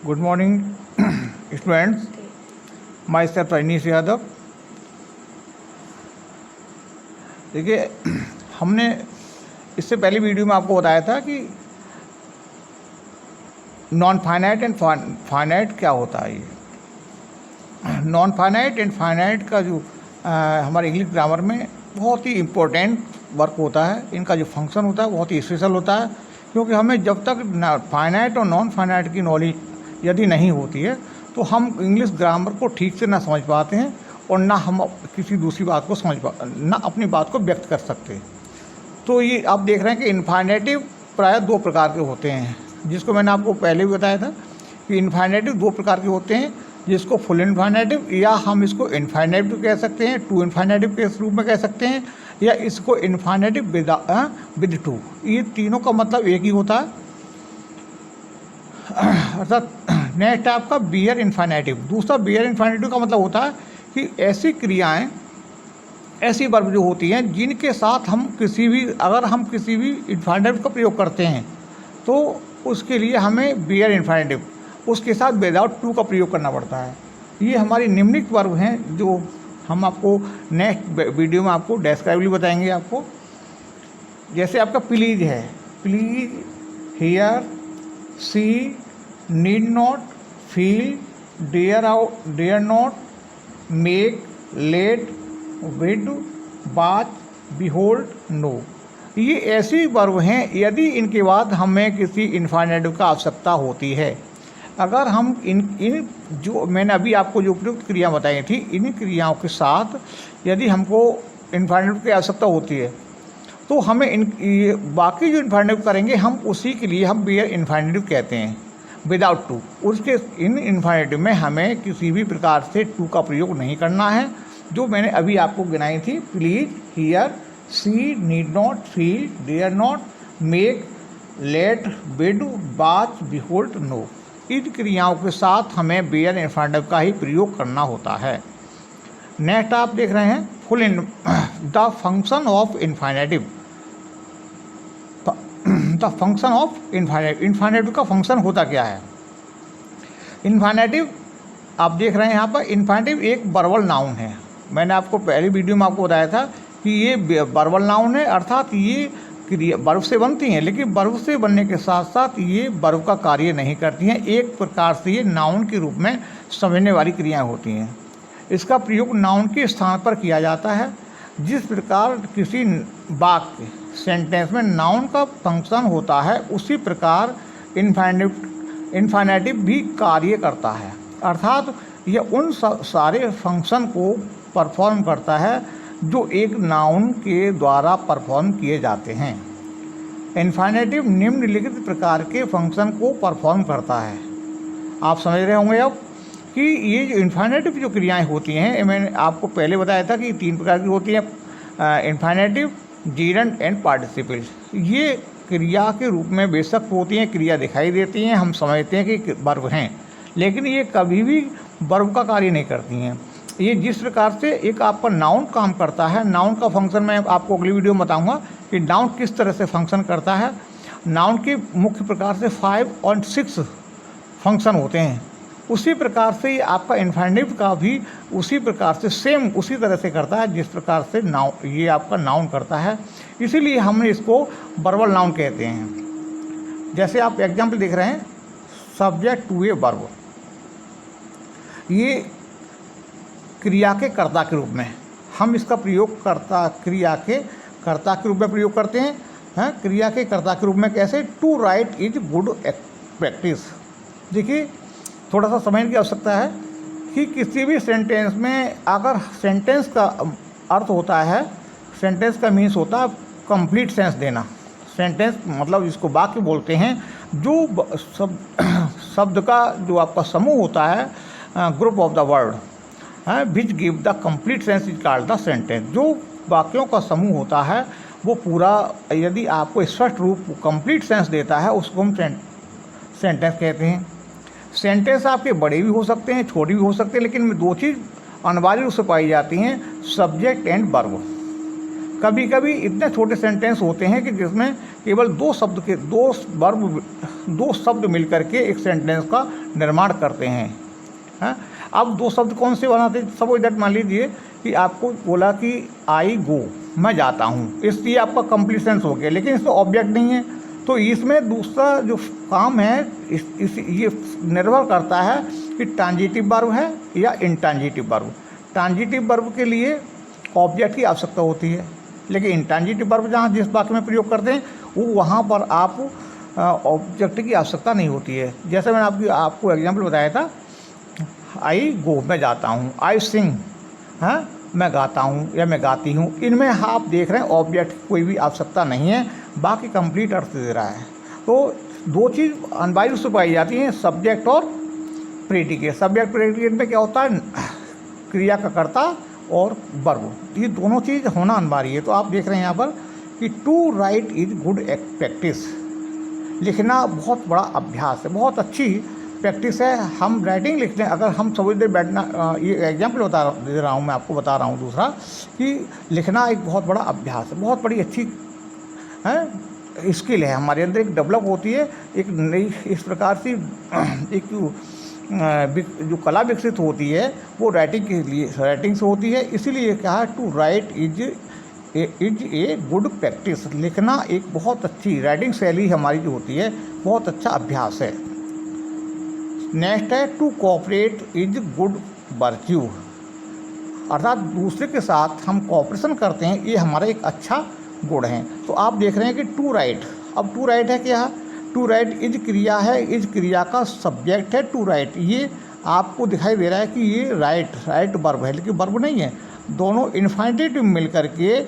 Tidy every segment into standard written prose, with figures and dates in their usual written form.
Good morning students, myself Rajnish Yadav. देखिए, हमने इससे पहले वीडियो में आपको बताया था कि नॉन फाइनाइट एंड फाइनाइट क्या होता है। ये नॉन फाइनाइट एंड फाइनाइट का जो हमारे इंग्लिश ग्रामर में बहुत ही इम्पोर्टेंट वर्क होता है। इनका जो फंक्शन होता है बहुत ही स्पेशल होता है, क्योंकि हमें जब तक फाइनाइट और नॉन फाइनाइट की नॉलेज यदि नहीं होती है तो हम इंग्लिश ग्रामर को ठीक से ना समझ पाते हैं और ना हम किसी दूसरी बात को ना अपनी बात को व्यक्त कर सकते। तो ये आप देख रहे हैं कि इनफाइनेटिव प्रायः दो प्रकार के होते हैं, जिसको मैंने आपको पहले भी बताया था कि इनफाइनेटिव दो प्रकार के होते हैं, जिसको फुल इनफाइनेटिव या हम इसको इनफाइनेटिव कह सकते हैं, टू इनफाइनेटिव के रूप में कह सकते हैं, या इसको इनफाइनेटिव विद टू। ये तीनों का मतलब एक ही होता है। अर्थात नेक्स्ट है आपका बियर इनफाइनेटिव। दूसरा बियर इनफाइनेटिव का मतलब होता है कि ऐसी क्रियाएं, ऐसी वर्ब जो होती हैं जिनके साथ हम अगर हम किसी भी इनफाइनेटिव का प्रयोग करते हैं तो उसके लिए हमें बियर इनफाइनेटिव उसके साथ विदाउट टू का प्रयोग करना पड़ता है। ये हमारी निम्नलिखित वर्ब हैं जो हम आपको नेक्स्ट वीडियो में आपको डिस्क्राइबली बताएंगे आपको। जैसे आपका प्लीज है, please, here, see, need not, feel, dare not, make, let, bid, watch, behold, know. ये ऐसी वर्ब हैं यदि इनके बाद हमें किसी इनफाइनेटिव का आवश्यकता होती है। अगर हम इन जो मैंने अभी आपको जो उपयुक्त क्रिया बताई थी, इन क्रियाओं के साथ यदि हमको इनफाइनेटिव की आवश्यकता होती है तो हमें ये बाकी जो इनफाइनेटिव करेंगे हम उसी के लिए हम बियर इनफाइनेटिव कहते हैं, विदाउट टू। उसके इन इनफाइनेटिव में हमें किसी भी प्रकार से टू का प्रयोग नहीं करना है, जो मैंने अभी आपको गिनाई थी। Please, here, see, need not, feel, dare not, make, let, bid, watch, behold, know. इन क्रियाओं के साथ हमें बियर इनफाइनेटिव का ही प्रयोग करना होता है। नेक्स्ट आप देख रहे हैं full the function of infinitive. The function of infinitive, infinitive का फंक्शन होता क्या है। इनफाइनेटिव आप देख रहे हैं यहाँ पर, इनफाइनेटिव एक वर्बल नाउन है। मैंने आपको पहली वीडियो में आपको बताया था कि ये वर्बल नाउन है, अर्थात ये क्रिया वर्ब से बनती हैं, लेकिन वर्ब से बनने के साथ साथ ये वर्ब का कार्य नहीं करती हैं। एक प्रकार से ये नाउन के रूप में समझने वाली क्रियाएँ होती हैं। इसका प्रयोग नाउन के स्थान पर किया जाता है। जिस प्रकार किसी वाक्य सेंटेंस में नाउन का फंक्शन होता है, उसी प्रकार इनफाइनेटिव भी कार्य करता है, अर्थात यह उन सारे फंक्शन को परफॉर्म करता है जो एक नाउन के द्वारा परफॉर्म किए जाते हैं। इनफाइनेटिव निम्नलिखित प्रकार के फंक्शन को परफॉर्म करता है। आप समझ रहे होंगे अब कि ये जो इनफाइनेटिव जो क्रियाएं होती हैं, मैंने आपको पहले बताया था कि तीन प्रकार की होती हैं, इनफाइनेटिव, जीरंड एंड पार्टिसिपल। ये क्रिया के रूप में बेशक होती हैं, क्रिया दिखाई देती हैं, हम समझते हैं कि वर्ब हैं, लेकिन ये कभी भी वर्ब का कार्य नहीं करती हैं। ये जिस प्रकार से एक आपका नाउन काम करता है, नाउन का फंक्शन मैं आपको अगली वीडियो में बताऊँगा कि नाउन किस तरह से फंक्शन करता है। नाउन के मुख्य प्रकार से 5 और 6 फंक्शन होते हैं। उसी प्रकार से आपका इनफाइनेटिव का भी उसी प्रकार से सेम उसी तरह से करता है जिस प्रकार से ये आपका नाउन करता है। इसीलिए हमने इसको वर्बल नाउन कहते हैं। जैसे आप एग्जाम्पल देख रहे हैं, सब्जेक्ट टू ए वर्ब, ये क्रिया के कर्ता के रूप में हम इसका प्रयोग क्रिया के कर्ता के रूप में प्रयोग करते हैं। क्रिया के कर्ता के रूप में कैसे, to write is good practice. देखिए, थोड़ा सा समझने की आवश्यकता है कि किसी भी सेंटेंस में अगर सेंटेंस का अर्थ होता है, सेंटेंस का मीन्स होता है कंप्लीट सेंस देना। सेंटेंस मतलब इसको वाक्य बोलते हैं, जो शब्द का जो आपका समूह होता है, group of the word which give the complete sense is called the sentence. जो वाक्यों का समूह होता है वो पूरा यदि आपको स्पष्ट रूप कंप्लीट सेंस देता है, उसको हम सेंटेंस कहते हैं। सेंटेंस आपके बड़े भी हो सकते हैं, छोटे भी हो सकते हैं, लेकिन दो चीज़ अनिवार्य रूप से पाई जाती हैं, सब्जेक्ट एंड वर्ब। कभी कभी इतने छोटे सेंटेंस होते हैं कि जिसमें केवल दो शब्द मिलकर के एक सेंटेंस का निर्माण करते हैं। हाँ, अब दो शब्द कौन से बनाते हैं? सपोज दैट मान लीजिए कि आपको बोला कि आई गो, मैं जाता हूँ, इसलिए आपका कंप्लीट सेंस हो गया, लेकिन इसमें ऑब्जेक्ट नहीं है। तो इसमें दूसरा जो काम है ये निर्भर करता है कि ट्रांजिटिव वर्ब है या इंट्रांजिटिव वर्ब। ट्रांजिटिव वर्ब के लिए ऑब्जेक्ट की आवश्यकता होती है, लेकिन इंट्रांजिटिव वर्ब जहाँ जिस वाक्य में प्रयोग करते हैं वो वहाँ पर आप ऑब्जेक्ट की आवश्यकता नहीं होती है। जैसे मैंने आपको एग्जाम्पल बताया था, आई गो, मैं जाता हूँ, आई सिंग, हाँ, मैं गाता हूँ या मैं गाती हूँ। इनमें आप देख रहे हैं ऑब्जेक्ट की कोई भी आवश्यकता नहीं है, बाकी कंप्लीट अर्थ दे रहा है। तो दो चीज़ अनिवार्य रूप से पाई जाती हैं, सब्जेक्ट और प्रेडिकेट। सब्जेक्ट प्रेडिकेट में क्या होता है? क्रिया का कर्ता और वर्ब, ये दोनों चीज़ होना अनिवार्य है। तो आप देख रहे हैं यहाँ पर कि to write is good practice, लिखना बहुत बड़ा अभ्यास है, बहुत अच्छी प्रैक्टिस है। हम राइटिंग लिखते हैं, अगर हम समझ देर बैठना, ये एग्जाम्पल दे रहा हूँ मैं आपको, बता रहा हूँ दूसरा कि लिखना एक बहुत बड़ा अभ्यास है, बहुत बड़ी अच्छी है स्किल है, हमारे अंदर एक डेवलप होती है, एक नई इस प्रकार से एक जो कला विकसित होती है वो राइटिंग के लिए, राइटिंग से होती है। इसीलिए क्या है, to write is a good practice, लिखना एक बहुत अच्छी राइटिंग शैली हमारी जो होती है, बहुत अच्छा अभ्यास है। नेक्स्ट है, to cooperate is good virtue, अर्थात दूसरे के साथ हम कोऑपरेशन करते हैं, ये हमारा एक अच्छा गुण है। तो आप देख रहे हैं कि टू राइट, अब टू राइट है क्या? टू राइट इज क्रिया है, इज क्रिया का सब्जेक्ट है टू राइट। ये आपको दिखाई दे रहा है कि ये राइट वर्ब है, लेकिन वर्ब नहीं है, दोनों इन्फिनिटिव मिल कर के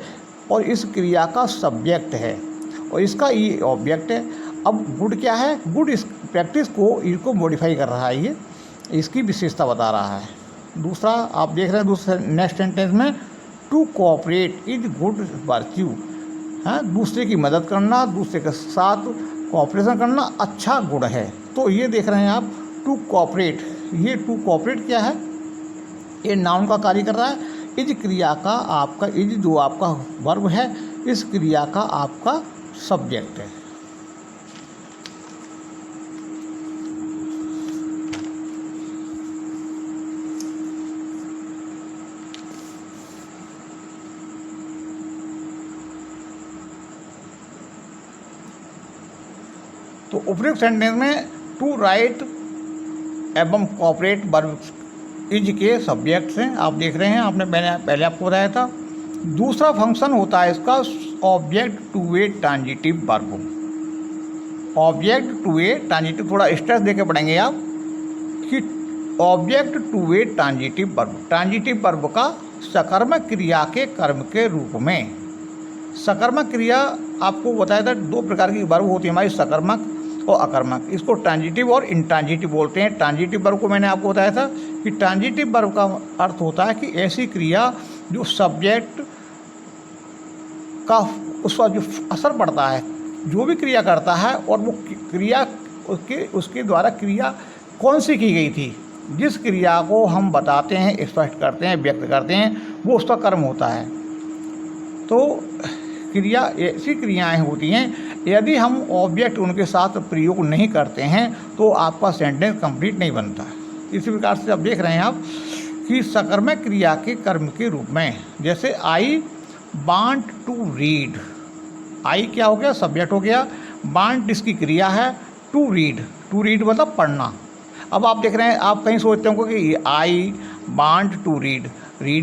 और इस क्रिया का सब्जेक्ट है और इसका ये ऑब्जेक्ट है। अब गुड क्या है? गुड इस प्रैक्टिस को इनको मॉडिफाई कर रहा है, ये इसकी विशेषता बता रहा है। दूसरा आप देख रहे हैं, दूसरे नेक्स्ट सेंटेंस में, to cooperate is good virtue, हाँ, दूसरे की मदद करना, दूसरे के साथ कोऑपरेशन करना अच्छा गुण है। तो ये देख रहे हैं आप, टू कोऑपरेट, ये टू कोऑपरेट क्या है? ये नाउन का कार्य कर रहा है, इज क्रिया का आपका, इज जो आपका वर्ब है, इस क्रिया का आपका सब्जेक्ट है। तो उपयुक्त सेंटेंस में टू राइट एवं कोऑपरेट वर्ब इज के सब्जेक्ट्स हैं, आप देख रहे हैं, आपने पहले आपको बताया था। दूसरा फंक्शन होता है इसका object to a transitive verb. Object to a transitive, थोड़ा स्ट्रेस देके पढ़ेंगे आप कि object to a transitive verb, transitive verb का सकर्मक क्रिया के कर्म के रूप में। सकर्मक क्रिया आपको बताया था, दो प्रकार की वर्ब होती है हमारी, सकर्मक और अकर्मक। इसको ट्रांजिटिव और इंट्रांजिटिव बोलते हैं। ट्रांजिटिव वर्ब को मैंने आपको बताया था कि ट्रांजिटिव वर्ब का अर्थ होता है कि ऐसी क्रिया जो सब्जेक्ट का उस पर जो असर पड़ता है, जो भी क्रिया करता है, और वो क्रिया उसके द्वारा क्रिया कौन सी की गई थी, जिस क्रिया को हम बताते हैं, स्पष्ट करते हैं, व्यक्त करते हैं, वो उसका कर्म होता है। तो क्रिया, ऐसी क्रियाएं होती हैं, यदि हम ऑब्जेक्ट उनके साथ प्रयोग नहीं करते हैं तो आपका सेंटेंस कंप्लीट नहीं बनता। इसी प्रकार से आप देख रहे हैं आप कि सकर्मक क्रिया के कर्म के रूप में, जैसे आई वांट टू रीड, आई क्या हो गया? सब्जेक्ट हो गया। वांट इसकी क्रिया है, टू रीड मतलब पढ़ना। अब आप देख रहे हैं, आप कहीं सोचते हो कि आई वांट टू रीड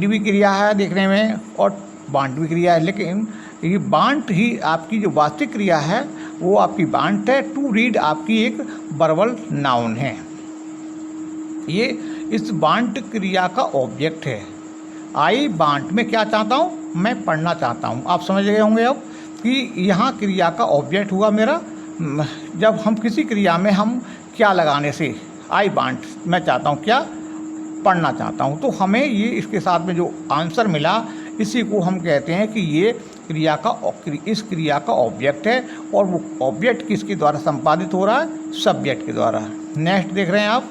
भी क्रिया है देखने में और वांट भी क्रिया है, लेकिन ये वांट ही आपकी जो वास्तविक क्रिया है वो आपकी वांट है। टू रीड आपकी एक वर्बल नाउन है, ये इस वांट क्रिया का ऑब्जेक्ट है। आई वांट में क्या चाहता हूँ? मैं पढ़ना चाहता हूँ। आप समझ गए होंगे अब कि यहाँ क्रिया का ऑब्जेक्ट हुआ मेरा। जब हम किसी क्रिया में हम क्या लगाने से, आई वांट, मैं चाहता हूँ क्या? पढ़ना चाहता हूँ, तो हमें ये इसके साथ में जो आंसर मिला, इसी को हम कहते हैं कि ये क्रिया का, इस क्रिया का ऑब्जेक्ट है, और वो ऑब्जेक्ट किसके द्वारा संपादित हो रहा है? सब्जेक्ट के द्वारा। नेक्स्ट देख रहे हैं आप,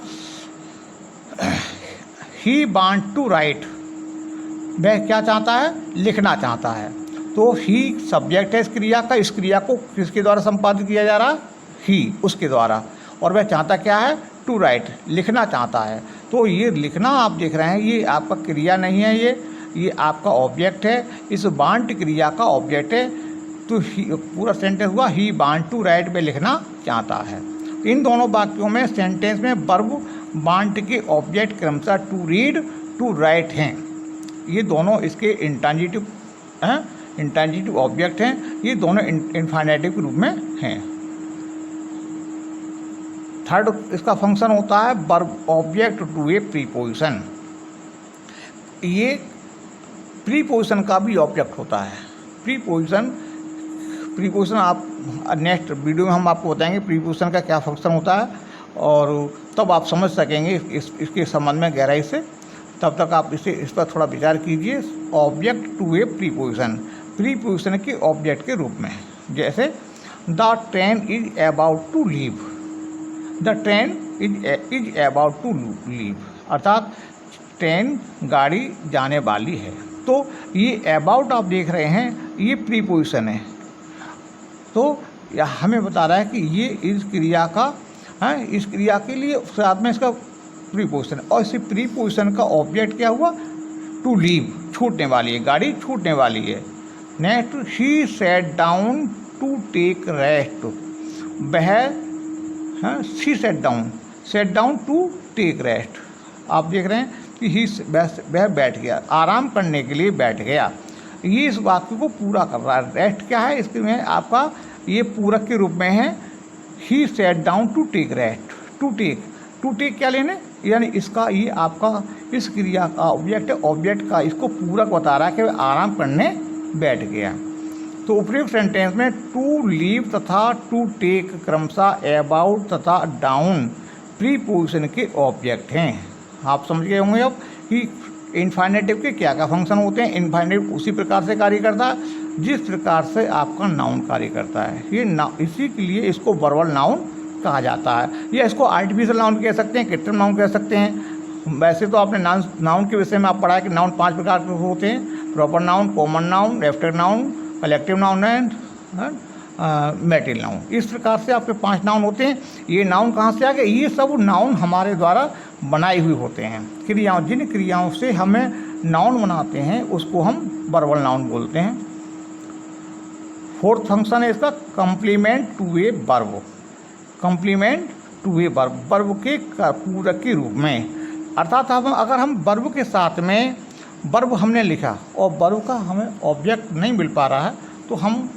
ही वांट टू राइट, वह क्या चाहता है? लिखना चाहता है। तो ही सब्जेक्ट है इस क्रिया का, इस क्रिया को किसके द्वारा संपादित किया जा रहा, ही, उसके द्वारा। और वह चाहता क्या है, टू राइट, लिखना चाहता है। तो ये लिखना आप देख रहे हैं, ये आपका क्रिया नहीं है, ये आपका ऑब्जेक्ट है, इस वांट क्रिया का ऑब्जेक्ट है। तो पूरा सेंटेंस हुआ ही वांट टू राइट में लिखना चाहता है। इन दोनों वाक्यों में सेंटेंस में वर्ब वांट के ऑब्जेक्ट क्रमशः टू रीड टू राइट हैं। ये दोनों इसके इंट्रांजिटिव हैं, इंट्रांजिटिव ऑब्जेक्ट हैं, ये दोनों इन्फिनेटिव के रूप में हैं। थर्ड इसका फंक्शन होता है verb object to a preposition. ये प्रीपोजिशन का भी ऑब्जेक्ट होता है। प्रीपोजिशन आप नेक्स्ट वीडियो में हम आपको बताएंगे प्रीपोजिशन का क्या फंक्शन होता है, और तब आप समझ सकेंगे इसके संबंध में गहराई से। तब तक आप इस पर थोड़ा विचार कीजिए। Object to a preposition, preposition के ऑब्जेक्ट के रूप में, जैसे the train is about to leave, the train is about to leave, अर्थात ट्रेन गाड़ी जाने वाली है। तो ये अबाउट आप देख रहे हैं, ये प्रीपोजिशन है। तो यह हमें बता रहा है कि ये इस क्रिया का है, इस क्रिया के लिए साथ में इसका प्रीपोजिशन है। और इसी प्रीपोजिशन का ऑब्जेक्ट क्या हुआ, टू लीव, छूटने वाली है, गाड़ी छूटने वाली है। Next, she sat down to take rest, वह she sat down to take rest. आप देख रहे हैं कि वह बैठ गया, आराम करने के लिए बैठ गया। ये इस वाक्य को पूरा कर रहा है। रेस्ट क्या है, इसके में आपका ये पूरक के रूप में है। He sat down to take rest, to take क्या लेने, यानी इसका ये आपका इस क्रिया का ऑब्जेक्ट है, ऑब्जेक्ट का इसको पूरक बता रहा है कि वह आराम करने बैठ गया। तो उपयुक्त सेंटेंस में टू लीव तथा टू टेक क्रमशः अबाउट तथा डाउन प्रीपोजिशन के ऑब्जेक्ट हैं। आप समझ गए होंगे अब कि इन्फिनेटिव के क्या क्या फंक्शन होते हैं। इन्फिनेटिव उसी प्रकार से कार्य करता है जिस प्रकार से आपका नाउन कार्य करता है। ये इसी के लिए इसको वर्बल नाउन कहा जाता है, या इसको आर्टिफिशियल नाउन कह सकते हैं, कृत्रिम नाउन कह सकते हैं। वैसे तो आपने नाउन के विषय में आप पढ़ा है कि नाउन 5 प्रकार के होते हैं, proper noun, common noun, abstract noun, collective noun and material noun. इस प्रकार से आपके 5 नाउन होते हैं। ये नाउन कहाँ से आ गए, ये सब नाउन हमारे द्वारा बनाए हुए होते हैं। क्रियाओं, जिन क्रियाओं से हमें नाउन बनाते हैं उसको हम वर्बल नाउन बोलते हैं। फोर्थ फंक्शन है इसका complement to a verb, complement to a verb, verb के पूरक के रूप में। अर्थात अगर हम वर्ब के साथ में वर्ब हमने लिखा और वर्ब का हमें ऑब्जेक्ट नहीं मिल पा रहा है, तो हम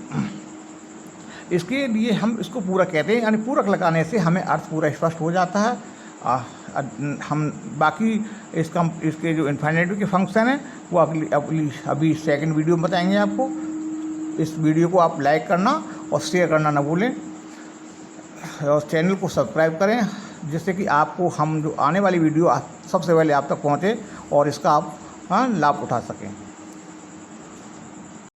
इसके लिए हम इसको पूरक कहते हैं। यानी पूरक लगाने से हमें अर्थ पूरा स्पष्ट हो जाता है। हम बाकी इसके जो इन्फिनेटिव के फंक्शन हैं वो अभी सेकंड वीडियो में बताएंगे आपको। इस वीडियो को आप लाइक करना और शेयर करना ना भूलें, और चैनल को सब्सक्राइब करें, जिससे कि आपको हम जो आने वाली वीडियो सबसे पहले आप तक पहुँचे और इसका आप लाभ उठा सकें।